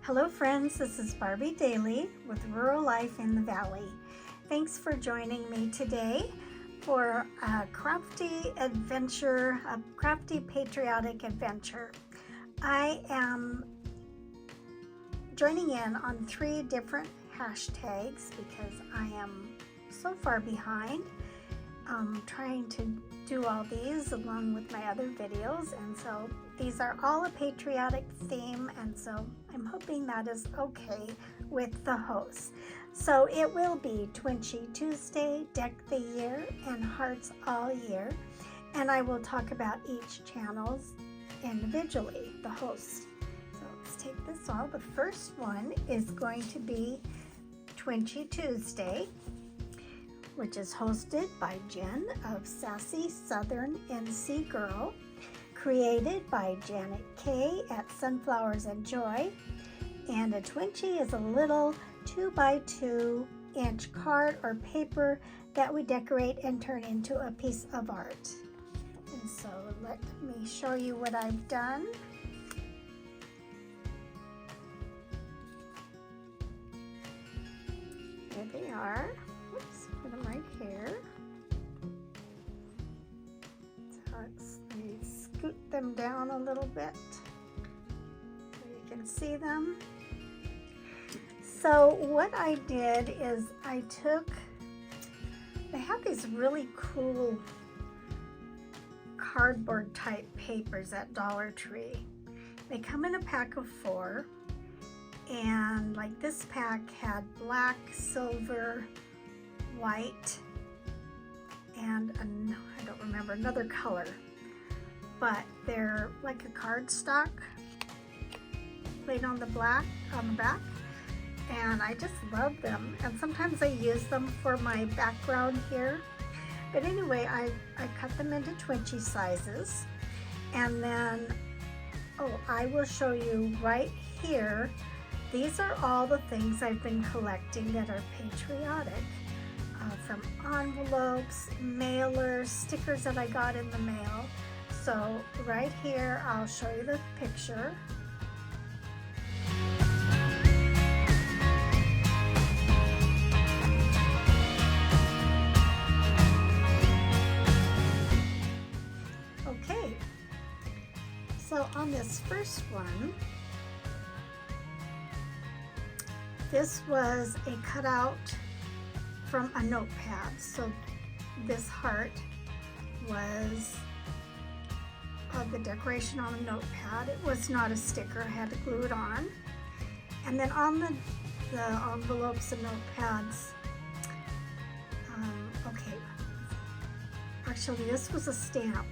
Hello friends, this is Barbie Daly with Rural Life in the Valley. Thanks for joining me today for a crafty adventure, a crafty patriotic adventure. I am joining in on 3 different hashtags because I am so far behind trying to do all these along with my other videos, and so these are all a patriotic theme, and so I'm hoping that is okay with the host. So it will be Twinchy Tuesday, Deck the Year, and Hearts All Year, and I will talk about each channels individually, the host. So let's take this all. The first one is going to be Twinchy Tuesday, which is hosted by Jen of Sassy Southern NC Girl, created by Janet K at Sunflowers and Joy, and a Twinchy is a little 2x2 inch card or paper that we decorate and turn into a piece of art. And so let me show you what I've done. Here they are. Oops, put them right here. So let me scoot them down a little bit so you can see them. So what I did is they have these really cool cardboard type papers at Dollar Tree. They come in a pack of 4, and like this pack had black, silver, white, and I don't remember another color, but they're like a cardstock laid on the back, and I just love them, and sometimes I use them for my background here. But anyway, I cut them into Twinchy sizes, and then I will show you right here. These are all the things I've been collecting that are patriotic, from envelopes, mailers, stickers that I got in the mail. So right here, I'll show you the picture. Okay, so on this first one, this was a cutout from a notepad. So this heart was the decoration on a notepad. It was not a sticker, I had to glue it on. And then on the envelopes and notepads, actually this was a stamp.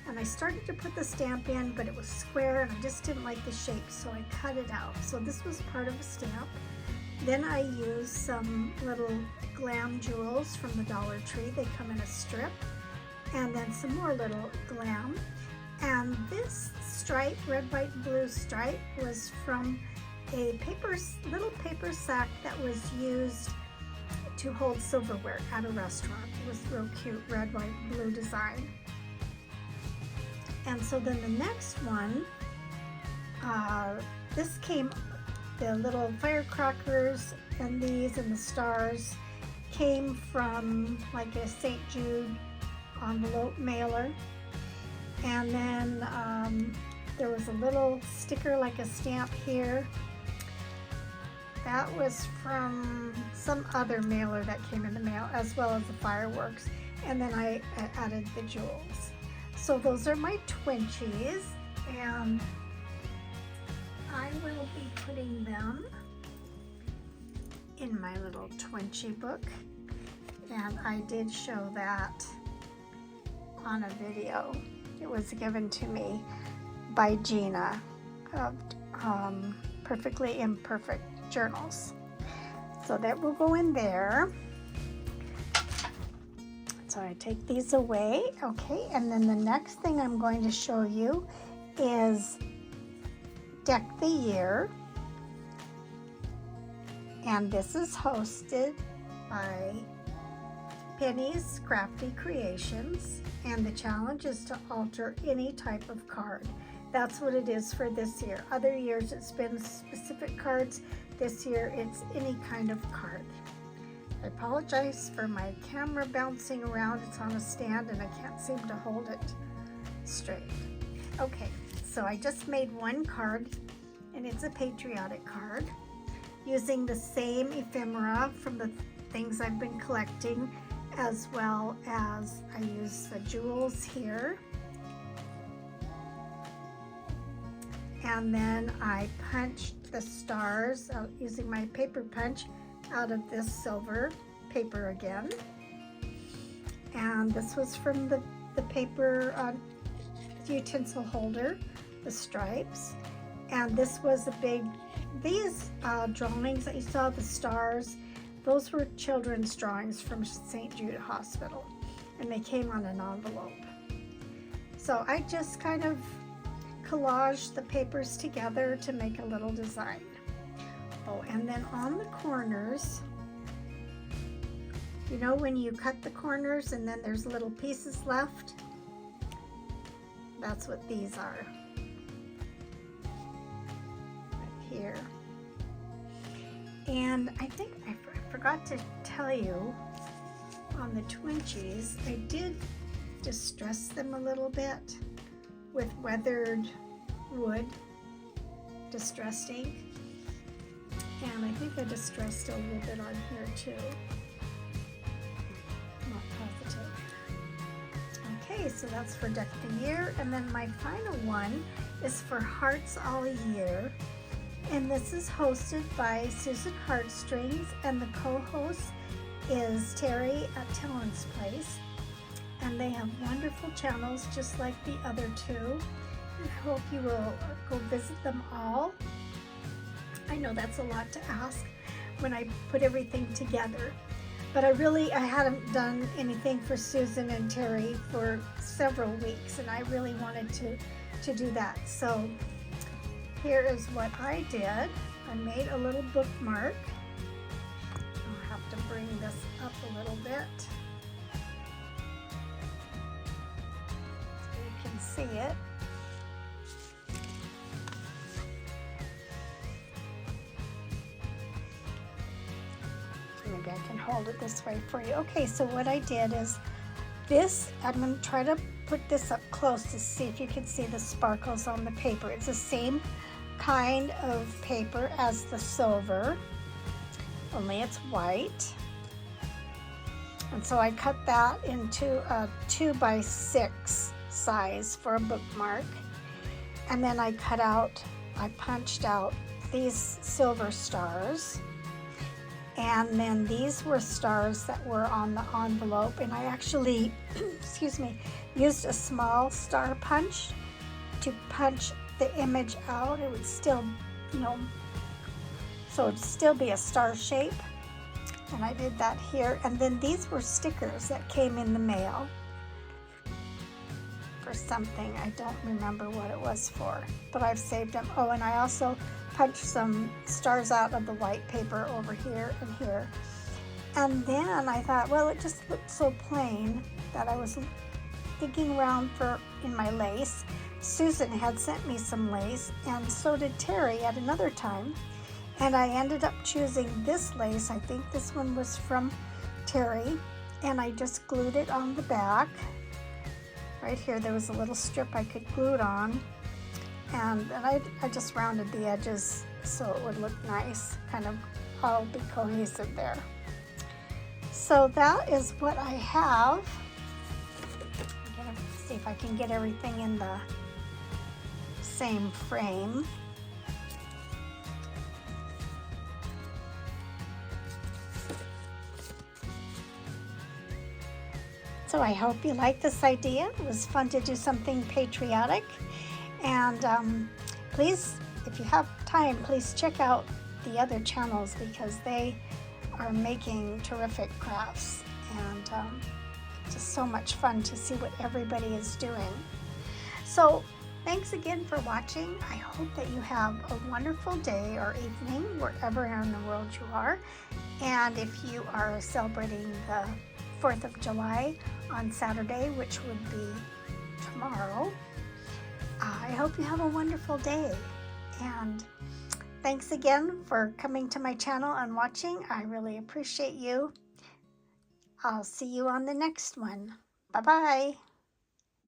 And I started to put the stamp in, but it was square and I just didn't like the shape, so I cut it out. So this was part of a stamp. Then I used some little glam jewels from the Dollar Tree. They come in a strip. And then some more little glam. And this stripe, red, white, blue stripe, was from a little paper sack that was used to hold silverware at a restaurant. It was real cute, red, white, blue design. And so then the next one, this came, the little firecrackers and these and the stars came from like a St. Jude envelope mailer. And then there was a little sticker like a stamp here. That was from some other mailer that came in the mail, as well as the fireworks. And then I added the jewels. So those are my Twinchies, and I will be putting them in my little Twinchy book, and I did show that on a video. It was given to me by Gina of Perfectly Imperfect Journals. So that will go in there. So I take these away, okay, and then the next thing I'm going to show you is Deck the Year, and this is hosted by Penny's Crafty Creations, and the challenge is to alter any type of card. That's what it is for this year. Other years it's been specific cards. This year it's any kind of card. I apologize for my camera bouncing around. It's on a stand and I can't seem to hold it straight. Okay, so I just made one card, and it's a patriotic card using the same ephemera from the things I've been collecting, as well as I use the jewels here. And then I punched the stars out using my paper punch out of this silver paper again. And this was from the paper utensil holder, the stripes. And this was a big, these drawings that you saw, the stars, those were children's drawings from St. Jude Hospital, and they came on an envelope. So I just kind of collaged the papers together to make a little design. Oh, and then on the corners, you know when you cut the corners and then there's little pieces left? That's what these are. Right here. And I think I forgot to tell you, on the Twinchies, I did distress them a little bit with weathered wood distressed ink. And I think I distressed a little bit on here too. Not positive. Okay, so that's for Deck the Year. And then my final one is for Hearts All Year. And this is hosted by Susan Heartstrings, and the co-host is Terry at Talon's Place. And they have wonderful channels just like the other two. I hope you will go visit them all. I know that's a lot to ask when I put everything together, but I hadn't done anything for Susan and Terry for several weeks, and I really wanted to do that. So here is what I did. I made a little bookmark. I'll have to bring this up a little bit so you can see it. Maybe I can hold it this way for you. Okay, so what I did is this, I'm going to try to put this up close to see if you can see the sparkles on the paper. It's the same kind of paper as the silver, only it's white. And so I cut that into a 2x6 size for a bookmark. And then I punched out these silver stars. And then these were stars that were on the envelope, and I actually, excuse me, used a small star punch to punch the image out. It would still, so it'd still be a star shape. And I did that here. And then these were stickers that came in the mail for something. I don't remember what it was for, but I've saved them. Oh, and I also punched some stars out of the white paper over here and here. And then I thought, well, it just looked so plain that I was digging around in my lace. Susan had sent me some lace, and so did Terry at another time. And I ended up choosing this lace. I think this one was from Terry, and I just glued it on the back. Right here, there was a little strip I could glue it on. And I just rounded the edges so it would look nice, kind of all be cohesive there. So that is what I have. I'm gonna see if I can get everything in the same frame. So I hope you like this idea. It was fun to do something patriotic. And please, if you have time, please check out the other channels because they are making terrific crafts. And it's just so much fun to see what everybody is doing. So thanks again for watching. I hope that you have a wonderful day or evening wherever in the world you are. And if you are celebrating the 4th of July on Saturday, which would be tomorrow, I hope hope you have a wonderful day. And thanks again for coming to my channel and watching. I really appreciate you. I'll see you on the next one. Bye-bye.